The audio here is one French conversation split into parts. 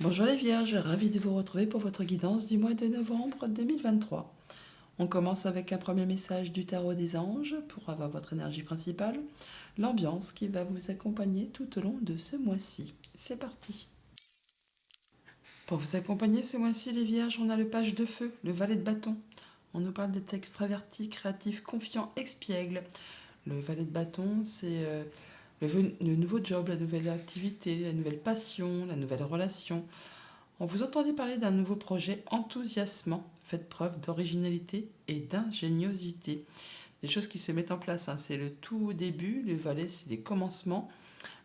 Bonjour les Vierges, ravi de vous retrouver pour votre guidance du mois de novembre 2023. On commence avec un premier message du tarot des anges pour avoir votre énergie principale, l'ambiance qui va vous accompagner tout au long de ce mois-ci. C'est parti. Pour vous accompagner ce mois-ci les Vierges, on a le page de feu, le valet de bâton. On nous parle d'être extraverti, créatif, confiant, expiègle. Le valet de bâton, c'est le nouveau job, la nouvelle activité, la nouvelle passion, la nouvelle relation. On vous entendez parler d'un nouveau projet enthousiasmant. Faites preuve d'originalité et d'ingéniosité. Des choses qui se mettent en place, hein. C'est le tout début, le valet, c'est les commencements,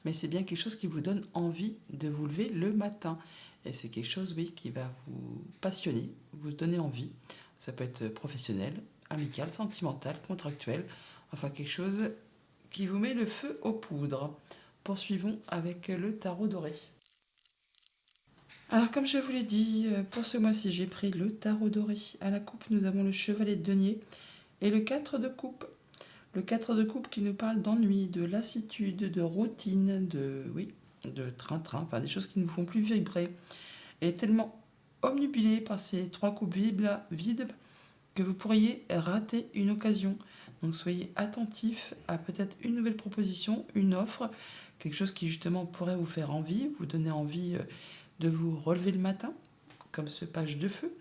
mais c'est bien quelque chose qui vous donne envie de vous lever le matin. Et c'est quelque chose, oui, qui va vous passionner, vous donner envie. Ça peut être professionnel, amical, sentimental, contractuel, enfin quelque chose qui vous met le feu aux poudres. Poursuivons avec le tarot doré. Alors comme je vous l'ai dit, pour ce mois-ci, j'ai pris le tarot doré. À la coupe, nous avons le chevalet de denier et le 4 de coupe. Le 4 de coupe qui nous parle d'ennui, de lassitude, de routine, de train-train, enfin des choses qui ne vous font plus vibrer. Et tellement omnubilé par ces trois coupes vides que vous pourriez rater une occasion. Donc soyez attentif à peut-être une nouvelle proposition, une offre, quelque chose qui justement pourrait vous faire envie, vous donner envie de vous relever le matin, comme ce page de feu.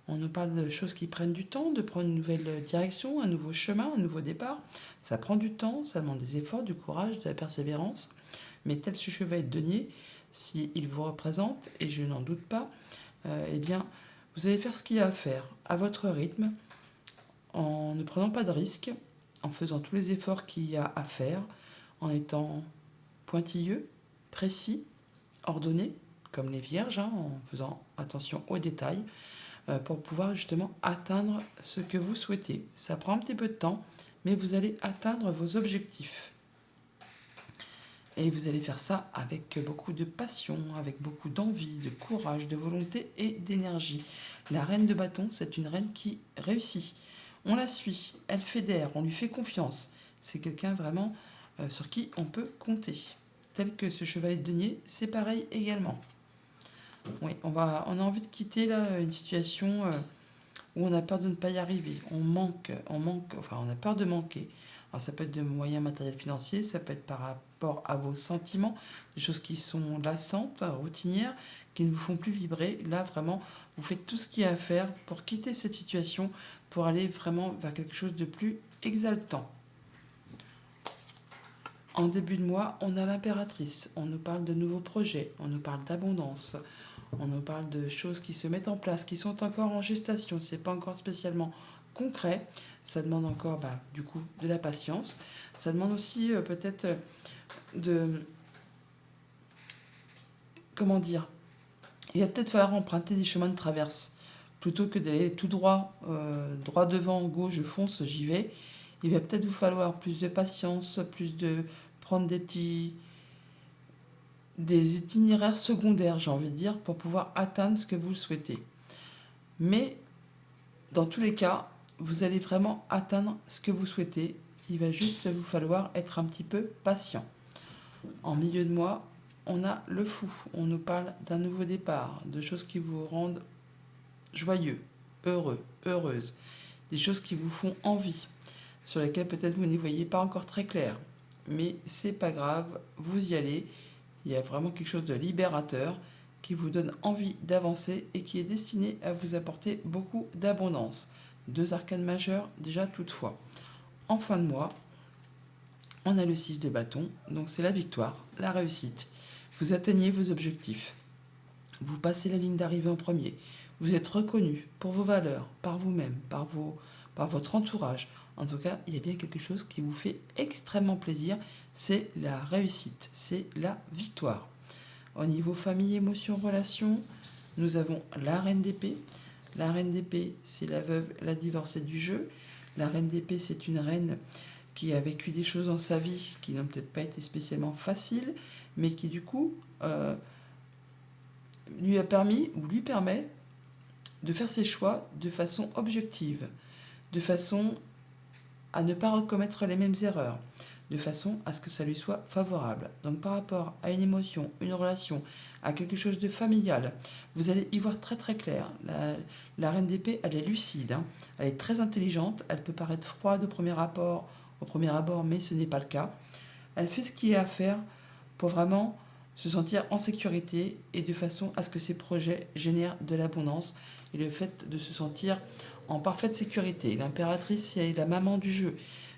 On nous parle de choses qui prennent du temps, de prendre une nouvelle direction, un nouveau chemin, un nouveau départ. Ça prend du temps, ça demande des efforts, du courage, de la persévérance. Mais tel ce chevalet de denier, s'il vous représente, et je n'en doute pas, eh bien, vous allez faire ce qu'il y a à faire, à votre rythme, en ne prenant pas de risques, en faisant tous les efforts qu'il y a à faire, en étant pointilleux, précis, ordonné, comme les vierges, hein, en faisant attention aux détails, pour pouvoir justement atteindre ce que vous souhaitez. Ça prend un petit peu de temps, mais vous allez atteindre vos objectifs. Et vous allez faire ça avec beaucoup de passion, avec beaucoup d'envie, de courage, de volonté et d'énergie. La reine de bâton, c'est une reine qui réussit. On la suit, elle fédère, on lui fait confiance. C'est quelqu'un vraiment sur qui on peut compter. Tel que ce chevalier de denier, c'est pareil également. Oui, on a envie de quitter là une situation où on a peur de ne pas y arriver. Enfin on a peur de manquer. Alors ça peut être de moyens matériels financiers, ça peut être par rapport à vos sentiments, des choses qui sont lassantes, routinières, qui ne vous font plus vibrer. Là vraiment, vous faites tout ce qu'il y a à faire pour quitter cette situation, pour aller vraiment vers quelque chose de plus exaltant. En début de mois, on a l'impératrice, on nous parle de nouveaux projets, on nous parle d'abondance, on nous parle de choses qui se mettent en place, qui sont encore en gestation, c'est pas encore spécialement concret, ça demande encore du coup de la patience, ça demande aussi peut-être de... Comment dire? Il va peut-être falloir emprunter des chemins de traverse, plutôt que d'aller tout droit, droit devant, gauche, je fonce, j'y vais. Il va peut-être vous falloir plus de patience, plus de prendre des itinéraires secondaires, j'ai envie de dire, pour pouvoir atteindre ce que vous souhaitez. Mais dans tous les cas, vous allez vraiment atteindre ce que vous souhaitez. Il va juste vous falloir être un petit peu patient. En milieu de mois, on a le fou. On nous parle d'un nouveau départ, de choses qui vous rendent joyeux, heureux, heureuse, des choses qui vous font envie, sur lesquelles peut-être vous n'y voyez pas encore très clair. Mais c'est pas grave, vous y allez. Il y a vraiment quelque chose de libérateur qui vous donne envie d'avancer et qui est destiné à vous apporter beaucoup d'abondance. 2 arcanes majeures déjà toutefois. En fin de mois, on a le 6 de bâton, donc c'est la victoire, la réussite. Vous atteignez vos objectifs. Vous passez la ligne d'arrivée en premier. Vous êtes reconnu pour vos valeurs, par vous-même, par votre entourage. En tout cas, il y a bien quelque chose qui vous fait extrêmement plaisir. C'est la réussite, c'est la victoire. Au niveau famille, émotions, relations, nous avons la reine d'épée. La reine d'épée, c'est la veuve, la divorcée du jeu. La reine d'épée, c'est une reine qui a vécu des choses dans sa vie qui n'ont peut-être pas été spécialement faciles, mais qui du coup lui a permis ou lui permet de faire ses choix de façon objective, de façon à ne pas recommettre les mêmes erreurs, de façon à ce que ça lui soit favorable. Donc par rapport à une émotion, une relation, à quelque chose de familial, vous allez y voir très très clair. La reine d'épée, elle est lucide, hein. Elle est très intelligente, elle peut paraître froide au premier abord, mais ce n'est pas le cas. Elle fait ce qu'il y a à faire pour vraiment se sentir en sécurité et de façon à ce que ses projets génèrent de l'abondance et le fait de se sentir en parfaite sécurité. L'impératrice, c'est la maman du jeu.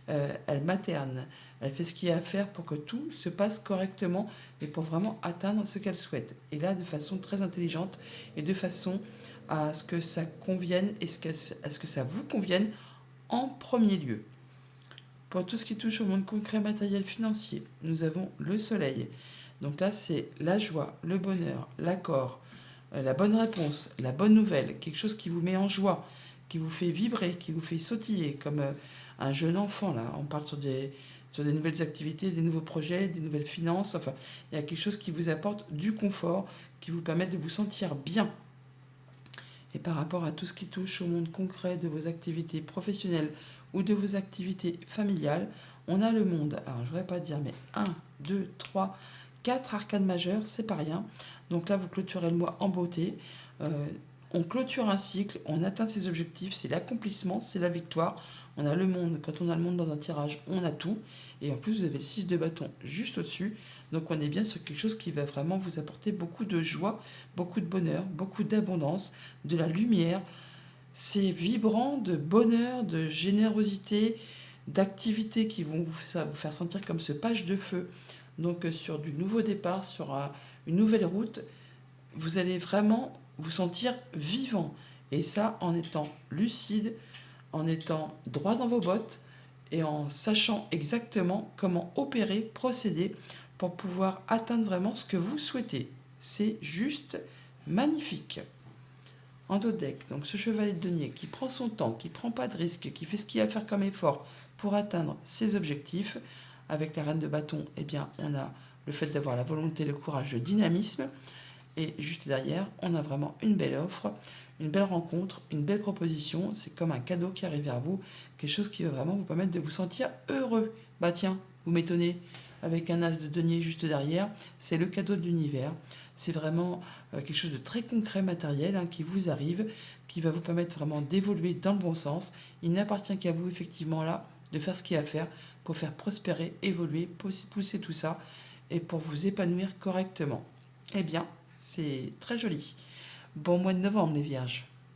Elle materne, elle fait ce qu'il y a à faire pour que tout se passe correctement et pour vraiment atteindre ce qu'elle souhaite. Et là, de façon très intelligente et de façon à ce que ça convienne et à ce que ça vous convienne en premier lieu. Pour tout ce qui touche au monde concret, matériel, financier, nous avons le soleil. Donc là, c'est la joie, le bonheur, l'accord, la bonne réponse, la bonne nouvelle, quelque chose qui vous met en joie, qui vous fait vibrer, qui vous fait sautiller, comme un jeune enfant. Là, on parle sur des nouvelles activités, des nouveaux projets, des nouvelles finances. Enfin, il y a quelque chose qui vous apporte du confort, qui vous permet de vous sentir bien. Et par rapport à tout ce qui touche au monde concret de vos activités professionnelles ou de vos activités familiales, on a le monde. Alors, je ne voudrais pas dire, mais 1, 2, 3, 4 arcades majeures, c'est pas rien. Donc là, vous clôturez le mois en beauté. On clôture un cycle, on atteint ses objectifs, c'est l'accomplissement, c'est la victoire. On a le monde, quand on a le monde dans un tirage, on a tout. Et en plus, vous avez le 6 de bâton juste au-dessus. Donc on est bien sur quelque chose qui va vraiment vous apporter beaucoup de joie, beaucoup de bonheur, beaucoup d'abondance, de la lumière. C'est vibrant de bonheur, de générosité, d'activités qui vont vous faire sentir comme ce page de feu. Donc sur du nouveau départ, sur une nouvelle route, vous allez vraiment vous sentir vivant. Et ça en étant lucide, en étant droit dans vos bottes et en sachant exactement comment opérer, procéder pour pouvoir atteindre vraiment ce que vous souhaitez. C'est juste magnifique. En dos de deck, donc ce chevalier de denier qui prend son temps, qui prend pas de risque, qui fait ce qu'il y a à faire comme effort pour atteindre ses objectifs. Avec la reine de bâton, eh bien, on a le fait d'avoir la volonté, le courage, le dynamisme. Et juste derrière, on a vraiment une belle offre, une belle rencontre, une belle proposition. C'est comme un cadeau qui arrive vers vous, quelque chose qui va vraiment vous permettre de vous sentir heureux. Bah tiens, vous m'étonnez, avec un as de denier juste derrière, c'est le cadeau de l'univers. C'est vraiment quelque chose de très concret, matériel, hein, qui vous arrive, qui va vous permettre vraiment d'évoluer dans le bon sens. Il n'appartient qu'à vous, effectivement, là, de faire ce qu'il y a à faire pour faire prospérer, évoluer, pousser tout ça et pour vous épanouir correctement. Eh bien, c'est très joli. Bon mois de novembre, les vierges.